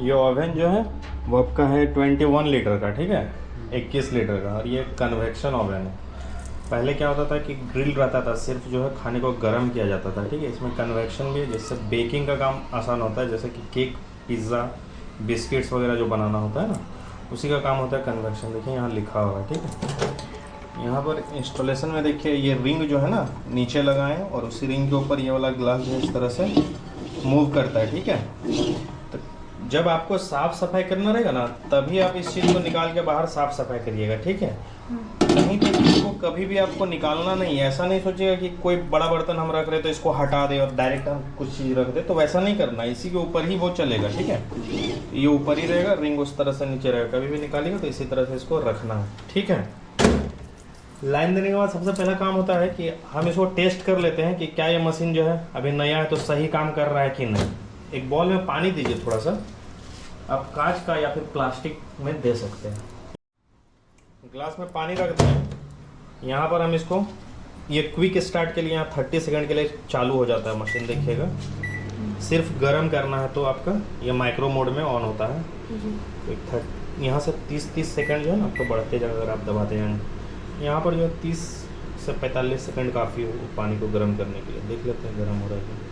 ये ओवन जो है वो आपका है 21 लीटर का, ठीक है, 21 लीटर का, और ये कन्वेक्शन ओवन है। पहले क्या होता था कि ग्रिल रहता था, सिर्फ जो है खाने को गर्म किया जाता था, ठीक है। इसमें कन्वेक्शन भी है, जिससे बेकिंग का काम आसान होता है, जैसे कि केक, पिज़्ज़ा, बिस्किट्स वगैरह जो बनाना होता है ना, उसी का काम होता है कन्वेक्शन। देखिए यहाँ लिखा हुआ है, ठीक है। यहाँ पर इंस्टॉलेशन में देखिए ये रिंग जो है ना नीचे लगाएं, और उसी रिंग के ऊपर ये वाला ग्लास जो इस तरह से मूव करता है, ठीक है। तो जब आपको साफ़ सफाई करना रहेगा ना, तभी आप इस चीज़ को निकाल के बाहर साफ़ सफाई करिएगा, ठीक है। नहीं तो इसको कभी भी आपको निकालना नहीं है। ऐसा नहीं सोचिएगा कि कोई बड़ा बर्तन हम रख रहे तो इसको हटा दे और डायरेक्ट हम कुछ चीज़ रख दे, तो वैसा नहीं करना। इसी के ऊपर ही वो चलेगा, ठीक है। ये ऊपर ही रहेगा, रिंग उस तरह से नीचे रहेगा। कभी भी निकालिएगा तो इसी तरह से इसको रखना है, ठीक है। लाइन देने के बाद सबसे पहला काम होता है कि हम इसको टेस्ट कर लेते हैं कि क्या ये मशीन जो है अभी नया है तो सही काम कर रहा है कि नहीं। एक बॉल में पानी दीजिए थोड़ा सा, आप कांच का या फिर प्लास्टिक में दे सकते हैं। ग्लास में पानी रखते हैं, यहाँ पर हम इसको, ये क्विक स्टार्ट के लिए यहाँ 30 सेकंड के लिए चालू हो जाता है मशीन, देखिएगा। सिर्फ गर्म करना है तो आपका ये माइक्रो मोड में ऑन होता है। तो यहाँ से 30 सेकंड जो है ना आपको बढ़ते जाएगा अगर आप दबाते जाएंगे। यहाँ पर जो है 30 से 45 सेकंड काफ़ी हो पानी को गर्म करने के लिए। देख लेते हैं गर्म हो रहा है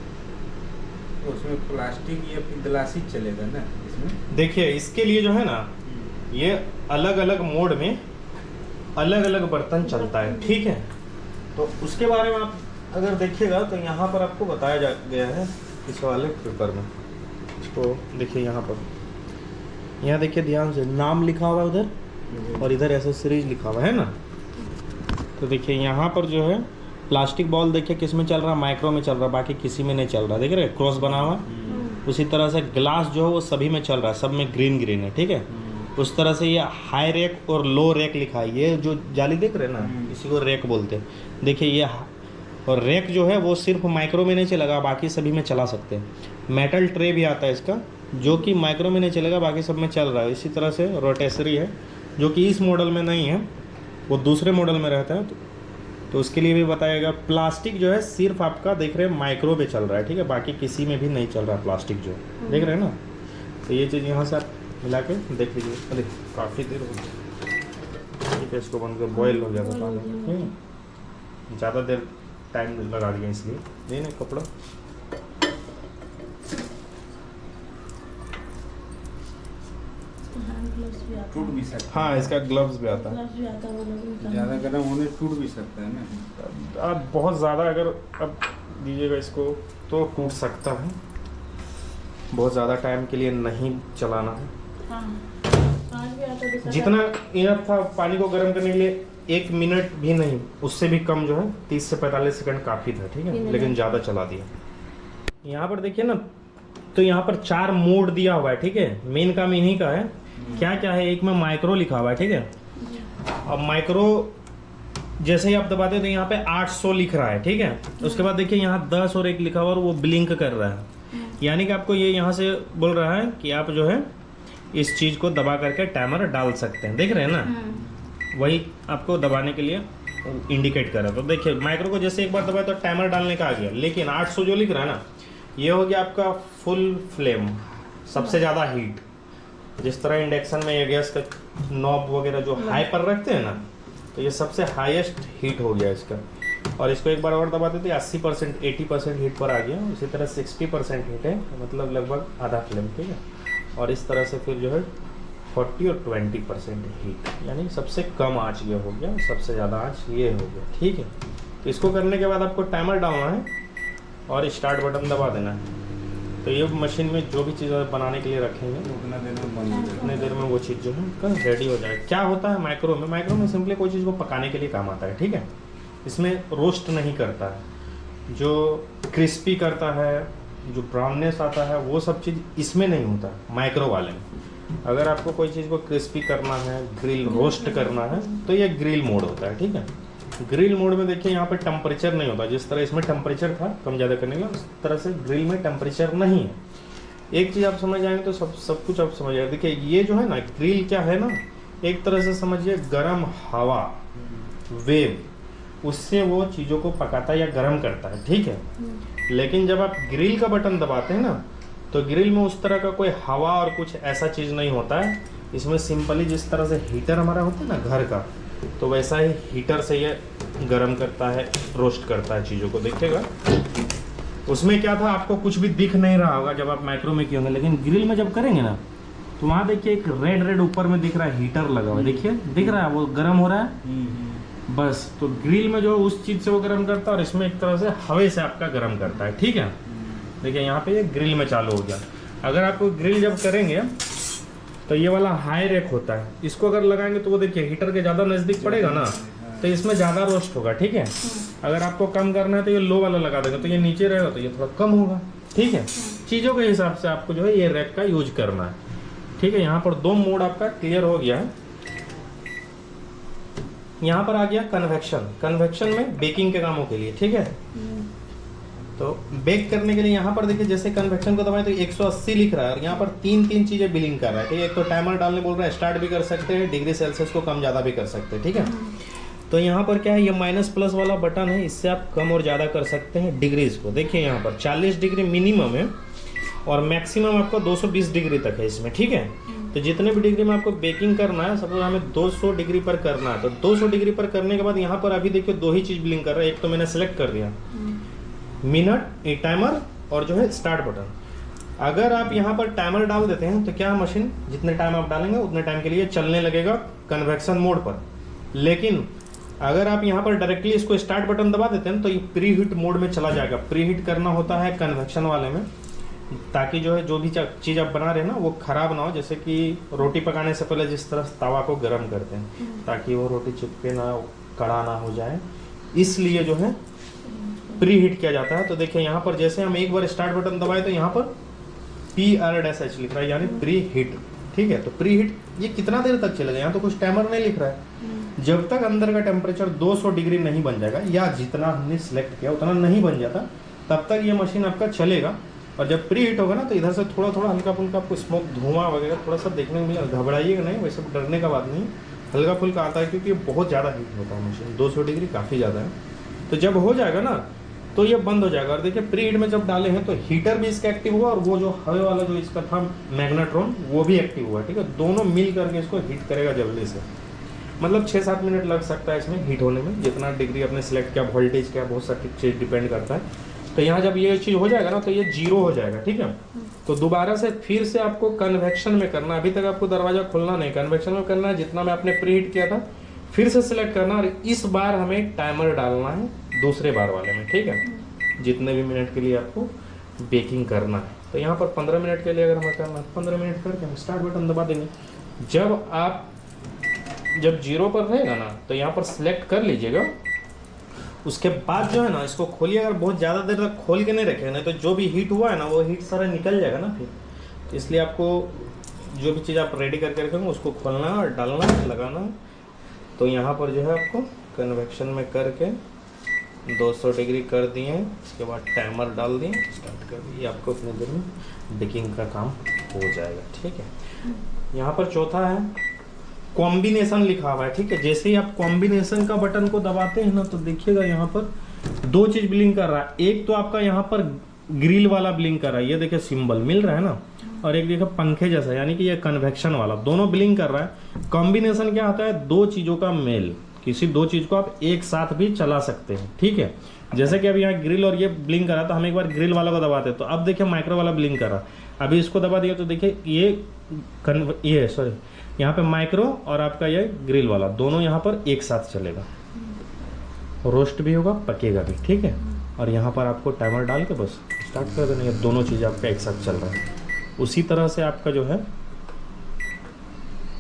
तो उसमें प्लास्टिक या फिर ग्लास ही चलेगा ना इसमें। देखिए इसके लिए जो है ना, ये अलग अलग मोड में अलग अलग बर्तन चलता है, ठीक है। तो उसके बारे में आप अगर देखिएगा तो यहाँ पर आपको बताया गया है इस वाले पेपर में। तो देखिए यहाँ पर, यहाँ देखिए ध्यान से, नाम लिखा हुआ है उधर, और इधर एसेसरीज लिखा हुआ है ना। तो देखिए यहाँ पर जो है प्लास्टिक बॉल देखिए किस में चल रहा है, माइक्रो में चल रहा है, बाकी किसी में नहीं चल रहा। देख रहे हैं क्रॉस बना हुआ। उसी तरह से ग्लास जो है वो सभी में चल रहा है, सब में ग्रीन ग्रीन है, ठीक है। उस तरह से ये हाई रैक और लो रैक लिखा है। ये जो जाली देख रहे हैं ना, इसी को रैक बोलते हैं। देखिए ये, और रैक जो है वो सिर्फ माइक्रो में नहीं चलेगा, बाकी सभी में चला सकते हैं। मेटल ट्रे भी आता है इसका, जो कि माइक्रो में नहीं चलेगा, बाकी सब में चल रहा है। इसी तरह से रोटेसरी है, जो कि इस मॉडल में नहीं है, वो दूसरे मॉडल में रहता है। तो उसके लिए भी बताएगा। प्लास्टिक जो है सिर्फ आपका देख रहे हैं माइक्रो पे चल रहा है, ठीक है, बाकी किसी में भी नहीं चल रहा है प्लास्टिक जो देख रहे हैं ना। तो ये चीज़ यहाँ से आप मिला के देख लीजिए। अरे काफ़ी देर हो गई, ठीक है, इसको बंद कर, बॉयल हो गया था पानी, ज़्यादा देर टाइम लगा दिया इसलिए। ये नहीं कपड़ा, टूट भी सकता है। हाँ इसका ग्लव्स भी आता है। ज़्यादा गर्म होने टूट भी सकता है ना। आप बहुत ज़्यादा अगर अब दीजिएगा इसको तो टूट सकता है। बहुत ज़्यादा टाइम के लिए नहीं चलाना है। जितना इनफ था पानी को गर्म करने के लिए, 1 मिनट भी नहीं, उससे भी कम जो है 30 से 45 सेकंड काफ़ी था, ठीक है, लेकिन ज़्यादा चला दिया। यहाँ पर देखिए ना, तो यहाँ पर 4 मोड दिया हुआ है, ठीक है। मेन काम इन्हीं का है। क्या क्या है, एक में माइक्रो लिखा हुआ है, ठीक है। अब माइक्रो जैसे ही आप दबाते तो यहाँ पे 800 लिख रहा है, ठीक है। उसके बाद देखिए यहाँ 10 और 1 लिखा हुआ और वो ब्लिंक कर रहा है, यानी कि आपको ये यहाँ से बोल रहा है कि आप जो है इस चीज़ को दबा करके टाइमर डाल सकते हैं। देख रहे हैं ना, वही आपको दबाने के लिए इंडिकेट कर रहा है। तो देखिए माइक्रो को जैसे एक बार दबाया तो टाइमर डालने का आ गया, लेकिन 800 जो लिख रहा है ना, ये हो गया आपका फुल फ्लेम, सबसे ज़्यादा हीट। जिस तरह इंडक्शन में ये गैस का नॉब वगैरह जो हाई पर रखते हैं ना, तो ये सबसे हाईएस्ट हीट हो गया इसका। और इसको एक बार और दबा देते 80% 80% हीट पर आ गया। इसी तरह 60% हीट है, मतलब लगभग आधा फ्लेम, ठीक है। और इस तरह से फिर जो है 40 और 20% हीट, यानी सबसे कम आँच ये हो गया, सबसे ज़्यादा आँच ये हो गया, ठीक है। तो इसको करने के बाद आपको टाइमर डालना है और स्टार्ट बटन दबा देना है। तो ये मशीन में जो भी चीज़ बनाने के लिए रखेंगे उतने देर में वो चीज़ जो है रेडी हो जाएगा। क्या होता है माइक्रो में, माइक्रो में सिंपली कोई चीज़ को पकाने के लिए काम आता है, ठीक है। इसमें रोस्ट नहीं करता है, जो क्रिस्पी करता है, जो ब्राउननेस आता है, वो सब चीज़ इसमें नहीं होता माइक्रो वाले में। अगर आपको कोई चीज़ को क्रिस्पी करना है, ग्रिल रोस्ट करना है, तो ये ग्रिल मोड होता है, ठीक है। ग्रिल मोड में देखिए यहाँ पे टेम्परेचर नहीं होता, जिस तरह इसमें टेम्परेचर था कम ज़्यादा करने का, उस तरह से ग्रिल में टेम्परेचर नहीं है। एक चीज़ आप समझ जाएंगे तो सब कुछ आप समझ जाएंगे। देखिए ये जो है ना ग्रिल क्या है ना, एक तरह से समझिए गर्म हवा वेव, उससे वो चीज़ों को पकाता है या गर्म करता है, ठीक है। लेकिन जब आप ग्रिल का बटन दबाते हैं ना, तो ग्रिल में उस तरह का कोई हवा और कुछ ऐसा चीज़ नहीं होता है। इसमें सिंपली जिस तरह से हीटर हमारा होता है ना घर का, तो वैसा ही हीटर से ये गर्म करता है, रोस्ट करता है चीज़ों को। देखिएगा उसमें क्या था, आपको कुछ भी दिख नहीं रहा होगा जब आप माइक्रो में किए होंगे, लेकिन ग्रिल में जब करेंगे ना तो वहाँ देखिए एक रेड ऊपर में दिख रहा है, हीटर लगा हुआ है, देखिए दिख रहा है, वो गर्म हो रहा है। बस तो ग्रिल में जो उस चीज़ से वो गर्म करता है और इसमें एक तरह से हवा से आपका गर्म करता है। ठीक है, देखिए यहाँ पे ये ग्रिल में चालू हो गया। अगर आप ग्रिल जब करेंगे तो ये वाला हाई रेक होता है, इसको अगर लगाएंगे तो वो देखिए हीटर के ज़्यादा नज़दीक पड़ेगा ना, तो इसमें ज़्यादा रोस्ट होगा। ठीक है, अगर आपको कम करना है तो ये लो वाला लगा देगा, तो ये नीचे रहेगा तो ये थोड़ा कम होगा। ठीक है, चीज़ों के हिसाब से आपको जो है ये रैक का यूज करना है। ठीक है, यहाँ पर 2 मोड आपका क्लियर हो गया है। यहाँ पर आ गया कन्वेक्शन। कन्वेक्शन में बेकिंग के कामों के लिए। ठीक है, तो बेक करने के लिए यहाँ पर देखिए जैसे कन्वेक्शन को दबाएं तो 180 लिख रहा है और यहाँ पर 3 चीज़ें बिलिंग कर रहा है। ठीक है, एक तो टाइमर डालने बोल रहा है, स्टार्ट भी कर सकते हैं, डिग्री सेल्सियस को कम ज़्यादा भी कर सकते हैं। ठीक है, तो यहाँ पर क्या है, ये माइनस प्लस वाला बटन है, इससे आप कम और ज़्यादा कर सकते हैं डिग्रीज को। देखिए यहाँ पर 40 डिग्री मिनिमम है और मैक्सिमम आपका 220 डिग्री तक है इसमें। ठीक है, तो जितने भी डिग्री में आपको बेकिंग करना है, सपोज हमें 200 डिग्री पर करना है, तो 200 डिग्री पर करने के बाद यहाँ पर अभी देखिए 2 ही चीज़ बिलिंग कर रहा है। एक तो मैंने सेलेक्ट कर दिया मिनट, एक टाइमर और जो है स्टार्ट बटन। अगर आप यहाँ पर टाइमर डाल देते हैं तो क्या मशीन जितने टाइम आप डालेंगे उतने टाइम के लिए चलने लगेगा कन्वेक्शन मोड पर। लेकिन अगर आप यहाँ पर डायरेक्टली इसको स्टार्ट बटन दबा देते हैं तो ये प्री हीट मोड में चला जाएगा। प्री हीट करना होता है कन्वेक्शन वाले में, ताकि जो है जो भी चीज़ आप बना रहे हैं ना वो ख़राब ना हो। जैसे कि रोटी पकाने से पहले जिस तरह तवा को गर्म करते हैं ताकि वो रोटी चिपके ना, कड़ा ना हो जाए, इसलिए जो है प्री हीट किया जाता है। तो देखिए यहाँ पर जैसे हम एक बार स्टार्ट बटन दबाए तो यहाँ पर PRH लिख रहा है, यानी प्री हीट। ठीक है, तो प्री हीट ये कितना देर तक चलेगा, यहाँ तो कुछ टाइमर नहीं लिख रहा है। जब तक अंदर का टेम्परेचर 200 डिग्री नहीं बन जाएगा या जितना हमने सिलेक्ट किया उतना नहीं बन जाता, तब तक ये मशीन आपका चलेगा। और जब प्री हीट होगा ना तो इधर से थोड़ा थोड़ा हल्का फुल्का आपको स्मोक, धुआं वगैरह थोड़ा सा देखने को मिलेगा। घबराइएगा नहीं, वैसे डरने का बात नहीं, हल्का फुल्का आता है क्योंकि बहुत ज़्यादा हीट होता है मशीन, 200 डिग्री काफ़ी ज़्यादा है। तो जब हो जाएगा ना तो ये बंद हो जाएगा। और देखिए प्री हीट में जब डाले हैं तो हीटर भी इसका एक्टिव हुआ और वो जो हवा वाला जो इसका था मैग्नेट्रॉन वो भी एक्टिव हुआ। ठीक है, दोनों मिल करके इसको हीट करेगा जल्दी से। मतलब 6-7 मिनट लग सकता है इसमें हीट होने में, जितना डिग्री आपने सेलेक्ट किया, वोल्टेज क्या, बहुत सारी चीज़ डिपेंड करता है। तो यहाँ जब ये चीज़ हो जाएगा ना तो ये 0 हो जाएगा। ठीक है, तो दोबारा से फिर से आपको कन्वेक्शन में करना। अभी तक आपको दरवाज़ा खोलना नहीं, कन्वेक्शन में करना है। जितना मैं आपने प्री हीट किया था फिर से सिलेक्ट करना और इस बार हमें टाइमर डालना है दूसरे बार वाले में। ठीक है, जितने भी मिनट के लिए आपको बेकिंग करना है। तो यहाँ पर 15 मिनट के लिए अगर हमें करना है 15 मिनट करके हम स्टार्ट बटन दबा देंगे। जब 0 पर रहेगा ना तो यहाँ पर सिलेक्ट कर लीजिएगा। उसके बाद जो है ना इसको खोलिए, अगर बहुत ज़्यादा देर तक खोल के नहीं रखेगा नहीं तो जो भी हीट हुआ है ना वो हीट सारा निकल जाएगा ना फिर। तो इसलिए आपको जो भी चीज़ आप रेडी करके रखेंगे उसको खोलना है और डालना है, लगाना है। तो यहाँ पर जो है आपको कन्वेक्शन में करके 200 डिग्री कर दिए, उसके बाद टाइमर डाल दिए, स्टार्ट कर दिए, आपको अपने देर में बेकिंग का काम हो जाएगा। ठीक है, यहाँ पर चौथा है कॉम्बिनेशन लिखा हुआ है। ठीक है, जैसे ही आप कॉम्बिनेशन का बटन को दबाते हैं ना तो देखिएगा यहाँ पर 2 चीज़ ब्लिंक कर रहा है। एक तो आपका यहाँ पर ग्रिल वाला ब्लिंक कर रहा है, ये देखिए सिंबल मिल रहा है ना, और एक देखिए पंखे जैसा, यानी कि ये कन्वेक्शन वाला, दोनों ब्लिंक कर रहा है। कॉम्बिनेशन क्या होता है, 2 चीज़ों का मेल, किसी 2 चीज़ को आप एक साथ भी चला सकते हैं। ठीक है, जैसे कि अभी यहाँ ग्रिल और ये ब्लिंक कर रहा था, हम एक बार ग्रिल वाला को दबाते तो अब देखिए माइक्रो वाला ब्लिंक कर रहा। अभी इसको दबा दिया तो देखिए ये सॉरी यहाँ पे माइक्रो और आपका ये ग्रिल वाला दोनों यहाँ पर एक साथ चलेगा, रोस्ट भी होगा, पकेगा भी। ठीक है, और यहाँ पर आपको टाइमर डाल के बस स्टार्ट कर देना, ये दोनों चीज़ें आपका एक साथ चल रहा है। उसी तरह से आपका जो है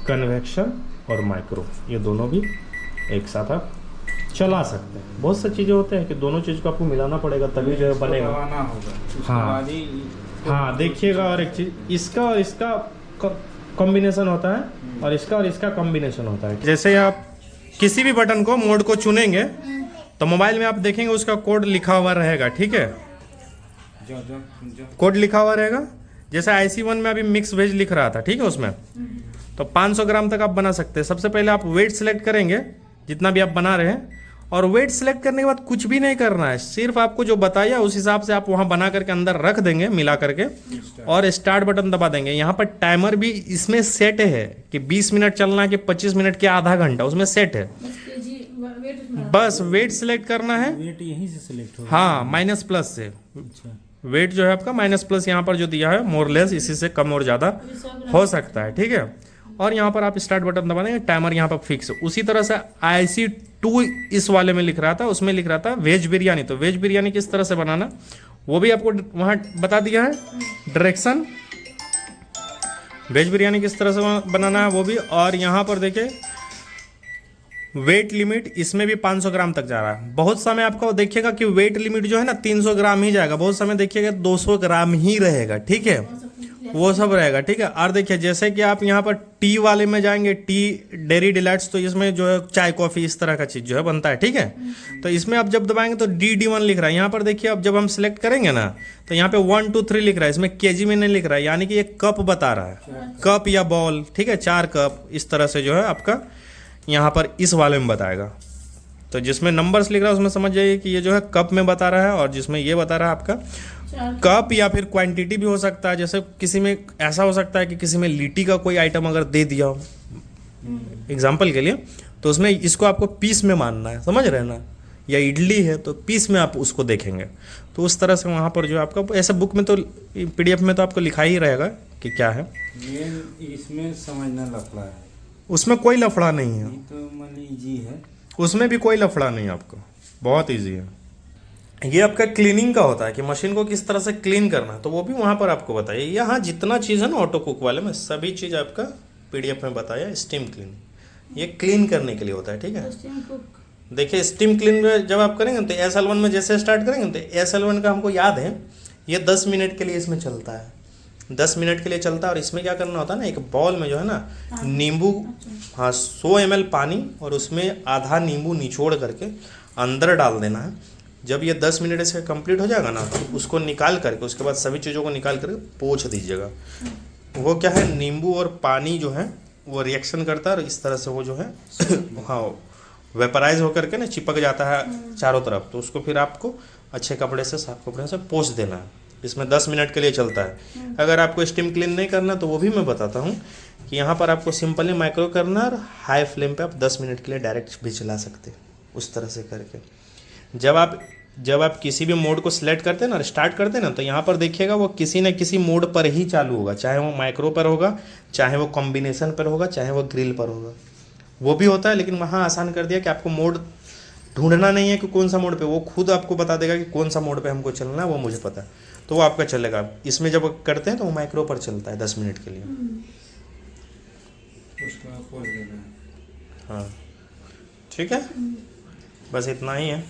कन्वेक्शन और माइक्रो ये दोनों भी एक साथ आप चला सकते हैं। बहुत सी चीज़ें होते हैं कि दोनों चीज़ को आपको मिलाना पड़ेगा तभी जो है बनेगा। हाँ देखिएगा, और एक चीज़ इसका और इसका कॉम्बिनेशन होता है और इसका कॉम्बिनेशन होता है। जैसे आप किसी भी बटन को मोड को चुनेंगे तो मोबाइल में आप देखेंगे उसका कोड लिखा हुआ रहेगा। ठीक है, कोड लिखा हुआ रहेगा। जैसे IC1 में अभी मिक्स वेज लिख रहा था, ठीक है, उसमें तो 500 ग्राम तक आप बना सकते हैं। सबसे पहले आप वेट सेलेक्ट करेंगे जितना भी आप बना रहे हैं और वेट सेलेक्ट करने के बाद कुछ भी नहीं करना है, सिर्फ आपको जो बताया उस हिसाब से आप वहाँ बना करके अंदर रख देंगे मिला करके और स्टार्ट बटन दबा देंगे। यहाँ पर टाइमर भी इसमें सेट है कि 20 मिनट चलना है कि 25 मिनट के आधा घंटा, उसमें सेट है। बस वेट सेलेक्ट करना है, वेट यहीं से सिलेक्ट होगा। हाँ माइनस प्लस से अच्छा, वेट जो है आपका माइनस प्लस यहाँ पर जो दिया है मोर लेस, इसी से कम और ज़्यादा हो सकता है, ठीक है। और यहाँ पर आप स्टार्ट बटन दबा देंगे, टाइमर यहाँ पर फिक्स। उसी तरह से IC2 इस वाले में लिख रहा था, उसमें लिख रहा था वेज बिरयानी। तो वेज बिरयानी किस तरह से बनाना वो भी आपको वहाँ बता दिया है, डायरेक्शन वेज बिरयानी किस तरह से बनाना है वो भी। और यहाँ पर देखिए वेट लिमिट इसमें भी 500 ग्राम तक जा रहा है। बहुत समय आपको देखिएगा कि वेट लिमिट जो है ना 300 ग्राम ही जाएगा, बहुत समय देखिएगा 200 ग्राम ही रहेगा, ठीक है, वो सब रहेगा, ठीक है। और देखिए जैसे कि आप यहाँ पर टी वाले में जाएंगे, टी डेयरी डिलाइट्स, तो इसमें जो है चाय कॉफ़ी इस तरह का चीज़ जो है बनता है, ठीक है। तो इसमें आप जब दबाएंगे तो DD1 लिख रहा है। यहाँ पर देखिए अब जब हम सिलेक्ट करेंगे ना तो यहाँ पे 1 2 3 लिख रहा है, इसमें केजी में नहीं लिख रहा है, यानी कि ये कप बता रहा है, कप या बॉल, ठीक है, 4 कप इस तरह से जो है आपका यहाँ पर इस वाले में बताएगा। तो जिसमें नंबर्स लिख रहा है उसमें समझ जाइए कि ये जो है कप में बता रहा है, और जिसमें ये बता रहा है आपका कप या फिर क्वांटिटी भी हो सकता है। जैसे किसी में ऐसा हो सकता है कि किसी में लीटी का कोई आइटम अगर दे दिया हो एग्जाम्पल के लिए, तो उसमें इसको आपको पीस में मानना है, समझ रहे हैं ना, या इडली है तो पीस में आप उसको देखेंगे। तो उस तरह से वहाँ पर जो आपका ऐसे बुक में तो PDF में तो आपको लिखा ही रहेगा कि क्या है। इसमें समझना लफड़ा है, उसमें कोई लफड़ा नहीं है, ये तो मान इजी है। उसमें भी कोई लफड़ा नहीं है, आपको बहुत इजी है। ये आपका क्लीनिंग का होता है कि मशीन को किस तरह से क्लीन करना है, तो वो भी वहाँ पर आपको बताइए। यहाँ जितना चीज़ है ना ऑटो कुक वाले में सभी चीज़ आपका PDF में बताया। स्टीम क्लीन ये क्लीन करने के लिए होता है, ठीक है। देखिए स्टीम क्लीन में जब आप करेंगे तो SL1 में जैसे स्टार्ट करेंगे तो SL1 का हमको याद है ये 10 मिनट के लिए इसमें चलता है, 10 मिनट के लिए चलता है। और इसमें क्या करना होता है ना, एक बॉल में जो है ना नींबू, हाँ 100 ml पानी और उसमें आधा नींबू निचोड़ करके अंदर डाल देना है। जब ये 10 मिनट से कंप्लीट हो जाएगा ना तो उसको निकाल करके उसके बाद सभी चीज़ों को निकाल करके पोंछ दीजिएगा। वो क्या है, नींबू और पानी जो है वो रिएक्शन करता है और इस तरह से वो जो है हाँ वेपराइज होकर के ना चिपक जाता है चारों तरफ। तो उसको फिर आपको अच्छे कपड़े से, साफ कपड़े से पोंछ देना है। इसमें 10 मिनट के लिए चलता है। अगर आपको स्टीम क्लीन नहीं करना तो वो भी मैं बताता हूँ कि यहाँ पर आपको सिंपली माइक्रो करना और हाई फ्लेम पे आप 10 मिनट के लिए डायरेक्ट भी चला सकते हैं, उस तरह से करके। जब आप किसी भी मोड को सिलेक्ट करते हैं ना, स्टार्ट करते हैं ना, तो यहाँ पर देखिएगा वो किसी न किसी मोड पर ही चालू होगा, चाहे वो माइक्रो पर होगा, चाहे वो कॉम्बिनेशन पर होगा, चाहे वो ग्रिल पर होगा। वो भी होता है, लेकिन वहाँ आसान कर दिया कि आपको मोड ढूंढना नहीं है कि कौन सा मोड पे, वो खुद आपको बता देगा कि कौन सा मोड पे हमको चलना है, वो मुझे पता है, तो वो आपका चलेगा। इसमें जब करते हैं तो वो माइक्रो पर चलता है 10 मिनट के लिए। उसका पोंछ देना है। हाँ ठीक है, बस इतना ही है।